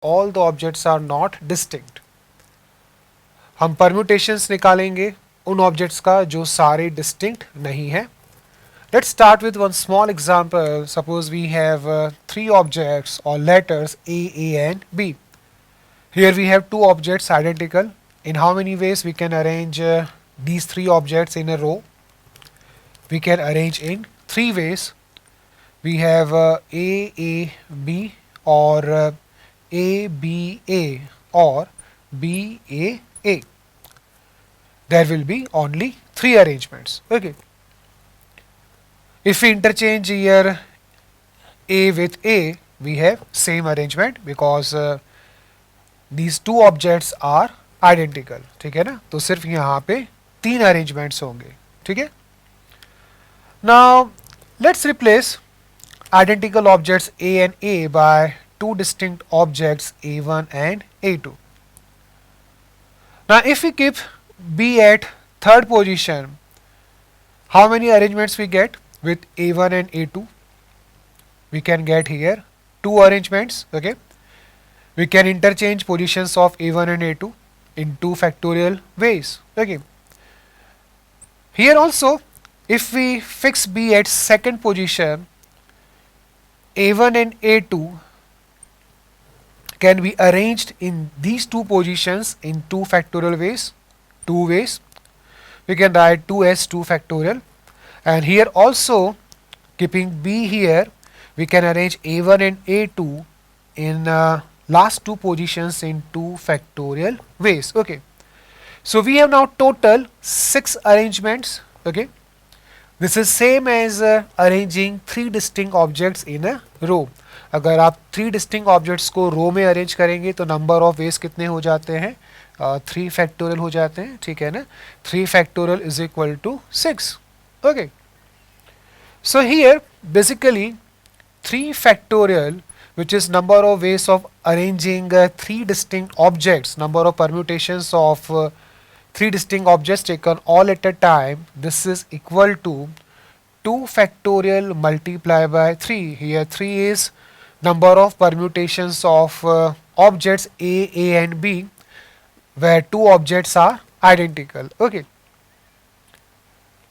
all the objects are not distinct. हम permutations निकालेंगे उन objects का जो सारे distinct नहीं है. Let's start with one small example. Suppose we have three objects or letters A, and B. Here we have two objects identical. In how many ways we can arrange these three objects in a row? We can arrange in three ways. We have A, B, or A, B, A, or B, A, A. There will be only three arrangements. Okay. If we interchange here A with A, we have same arrangement because these two objects are identical. ठीक है ना, तो सिर्फ यहाँ पे तीन arrangements होंगे. ठीक है. Now let's replace identical objects A and A by two distinct objects A1 and A2. Now if we keep B at third position, how many arrangements we get with A1 and A2? We can get here two arrangements. Okay, we can interchange positions of A1 and A2 in two factorial ways. Okay, here also if we fix B at second position, A1 and A2 can be arranged in these two positions in two factorial ways, two ways. We can write 2 as 2 factorial, and here also keeping B here, we can arrange A1 and A2 in last two positions in two factorial ways. Okay, so we have now total 6 arrangements. Okay, this is same as arranging three distinct objects in a row. अगर आप three distinct objects को रो में arrange करेंगे तो number of ways कितने हो जाते हैं, 3 फैक्टोरियल हो जाते हैं. ठीक है ना, 3 factorial is equal to 6. Okay, so here basically 3 factorial which is number of ways of arranging three distinct objects, number of permutations of three distinct objects taken all at a time, this is equal to 2 factorial multiplied by 3. Here 3 is number of permutations of objects A and B where two objects are identical. Okay,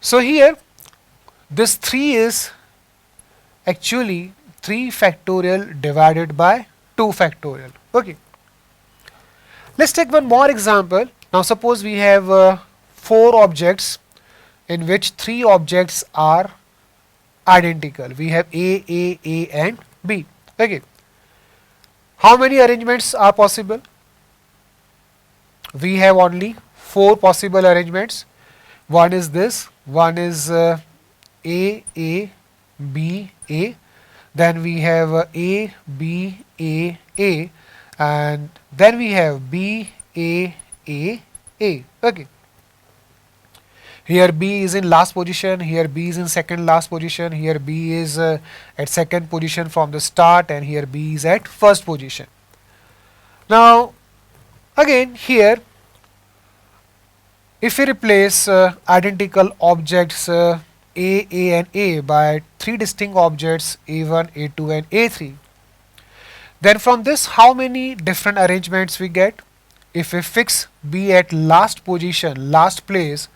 so here this 3 is actually 3 factorial divided by 2 factorial. Okay, let's take one more example. Now suppose we have 4 objects in which 3 objects are identical. We have A and B. Okay, how many arrangements are possible? We have only 4 possible arrangements. One is this, one is A, B, A. Then we have A, B, A, and then we have B, A. Okay, here B is in last position, here B is in second last position, here B is at second position from the start, and here B is at first position. Now again here if we replace identical objects A and A by 3 distinct objects A1, A2 and A3, then from this how many different arrangements we get? If we fix B at last position, last place,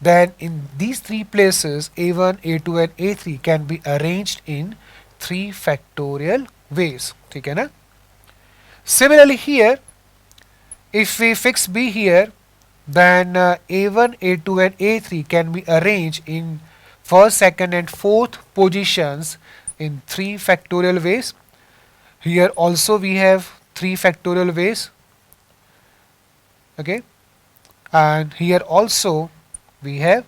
then in these 3 places A1, A2 and A3 can be arranged in 3 factorial ways. ठीक है ना? Similarly here if we fix B here, then A1, A2 and A3 can be arranged in first, second and fourth positions in 3 factorial ways. Here also we have 3 factorial ways. Okay, and here also we have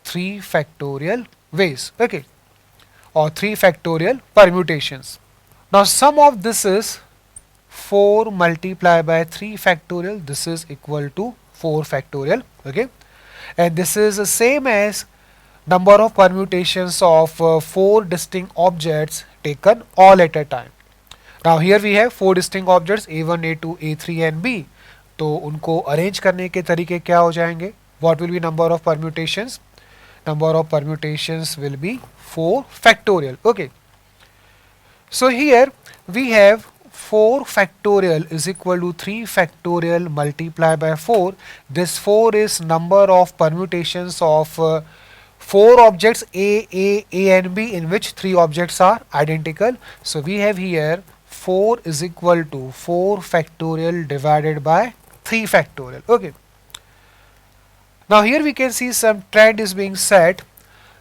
3 factorial ways. Okay, or 3 factorial permutations. Now sum of this is 4 multiplied by 3 factorial, this is equal to 4 factorial. Okay, and this is the same as number of permutations of 4 distinct objects taken all at a time. Now here we have 4 distinct objects A1, A2, A3 and B. तो उनको arrange करने के तरीके क्या हो जाएंगे? What will be number of permutations? Number of permutations will be 4 factorial. Okay, so here we have 4 factorial is equal to 3 factorial multiplied by 4. This 4 is number of permutations of 4 objects A and B, in which 3 objects are identical. So we have here 4 is equal to 4 factorial divided by 3 factorial. Okay. Now here we can see some trend is being set,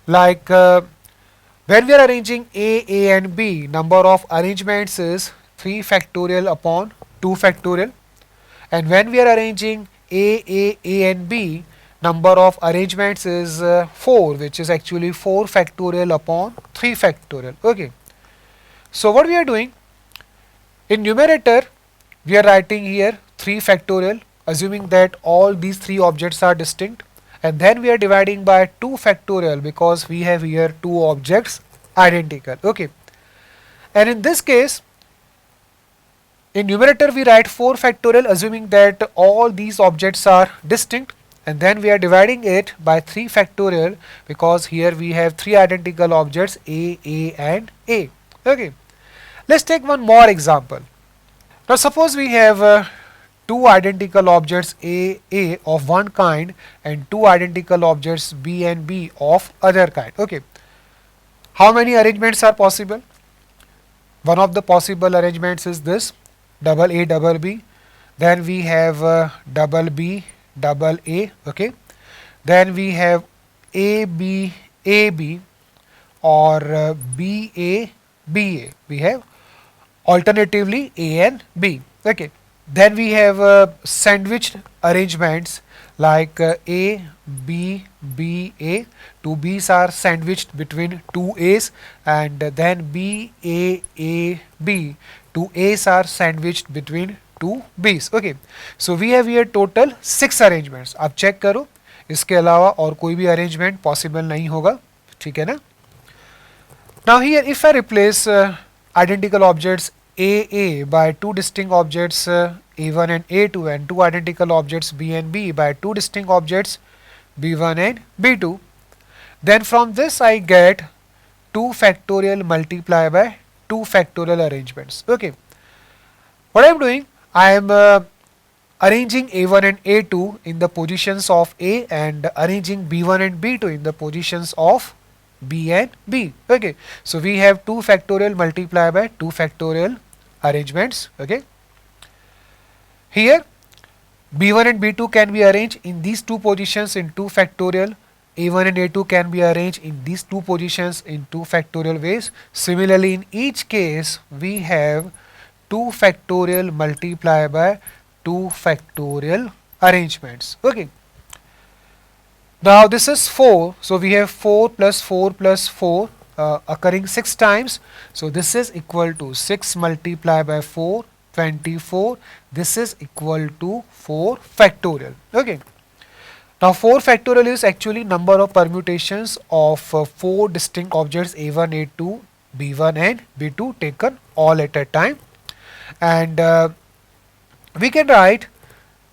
like when we are arranging A and B, number of arrangements is 3 factorial upon 2 factorial, and when we are arranging A and B, number of arrangements is 4, which is actually 4 factorial upon 3 factorial. Okay. So what we are doing, in numerator we are writing here 3 factorial, assuming that all these 3 objects are distinct, and then we are dividing by 2 factorial because we have here 2 objects identical. Okay. And in this case, in numerator we write 4 factorial, assuming that all these objects are distinct, and then we are dividing it by 3 factorial because here we have 3 identical objects A and A. Okay. Let's take one more example. Now suppose we have 2 identical objects A of one kind and 2 identical objects B and B of other kind. Okay. How many arrangements are possible? One of the possible arrangements is this, double A double B. Then we have double B double A. Okay. Then we have AB or BA. We have alternatively A and B. Okay. Then we have sandwiched arrangements like A, B, A. Two B's are sandwiched between two A's, and then B, A, B. Two A's are sandwiched between two B's. Okay. So we have here total 6 arrangements. आप check करो, इसके अलावा और कोई भी arrangement possible नहीं होगा, ठीक है ना? Now here if I replace identical objects A by 2 distinct objects A1 and A2, and 2 identical objects B and B by 2 distinct objects B1 and B2, then from this I get 2 factorial multiplied by 2 factorial arrangements. Okay. What I am doing, I am arranging A1 and A2 in the positions of A and arranging B1 and B2 in the positions of B and B. Okay. So we have 2 factorial multiplied by 2 factorial arrangements. Okay. Here B1 and B2 can be arranged in these 2 positions in 2 factorial. A1 and A2 can be arranged in these 2 positions in 2 factorial ways. Similarly, in each case we have 2 factorial multiplied by 2 factorial arrangements. Okay. Now this is 4, so we have 4 plus 4 plus 4 occurring 6 times. So this is equal to 6 multiplied by 4, 24. This is equal to 4 factorial. Okay. Now 4 factorial is actually number of permutations of 4 distinct objects A1, A2, B1 and B2 taken all at a time. And we can write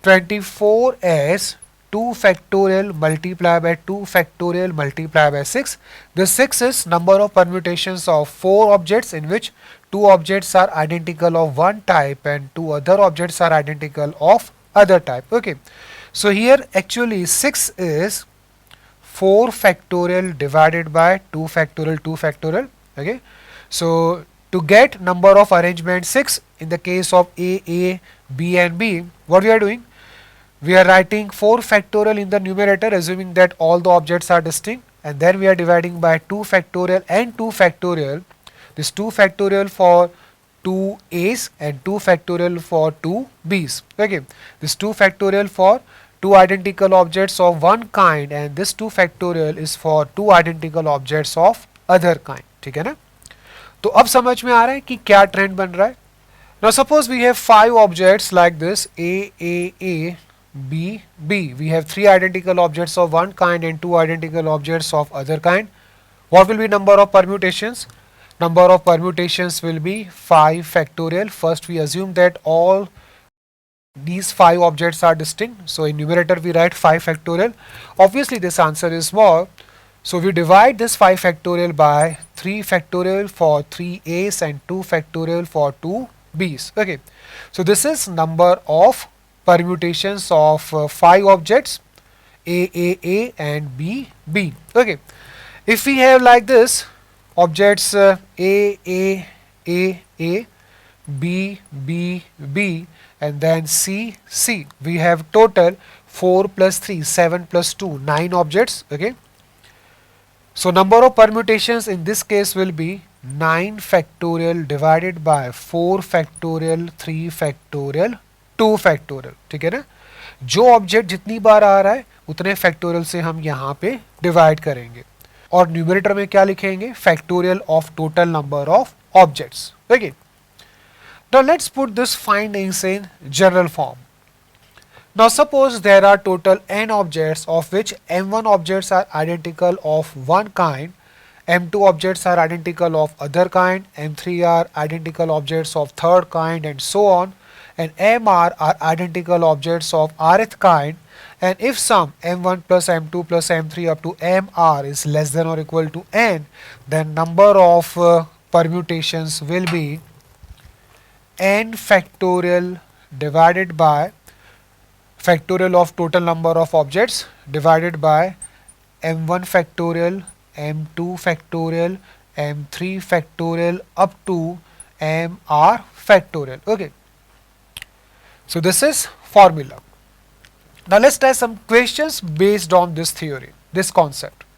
24 as 2 factorial multiplied by 2 factorial multiplied by 6. This 6 is number of permutations of 4 objects in which 2 objects are identical of one type and 2 other objects are identical of other type. Okay. So here actually 6 is 4 factorial divided by 2 factorial 2 factorial. Okay. So to get number of arrangements 6 in the case of A, B and B, what we are doing? We are writing 4 factorial in the numerator, assuming that all the objects are distinct, and then we are dividing by 2 factorial and 2 factorial. This 2 factorial for 2 A's and 2 factorial for 2 B's. Okay. This 2 factorial for 2 identical objects of one kind, and this 2 factorial is for 2 identical objects of other kind. ठीक है ना? तो अब समझ में आ रहा है कि क्या ट्रेंड बन रहा है. Now suppose we have 5 objects like this A, B, B. We have 3 identical objects of one kind and 2 identical objects of other kind. What will be number of permutations? Number of permutations will be 5 factorial. First we assume that all these 5 objects are distinct. So in numerator we write 5 factorial. Obviously this answer is small. So we divide this 5 factorial by 3 factorial for 3 A's and 2 factorial for 2 B's. Okay, so this is number of permutations of 5 objects A and B. Okay, if we have like this objects A, B, and then C, we have total 4 plus 3, 7 plus 2, 9 objects. Okay, so number of permutations in this case will be 9 factorial divided by 4 factorial, 3 factorial, 2 factorial. ठीक है ना, जो object जितनी बार आ रहा है उतने factorial से हम यहाँ पे डिवाइड करेंगे और न्यूमरेटर में क्या लिखेंगे, factorial of total number of objects. Okay, now let's put this findings in general form. Now suppose there are total n objects of which m1 objects are identical of one kind, m2 objects are identical of other kind, m3 are identical objects of third kind, and so on, and mr are identical objects of rth kind, and if sum m1 plus m2 plus m3 up to mr is less than or equal to n, then number of permutations will be n factorial divided by factorial of total number of objects divided by m1 factorial, m2 factorial, m3 factorial up to mr factorial. Okay, so this is formula. Now let's try some questions based on this theory, this concept.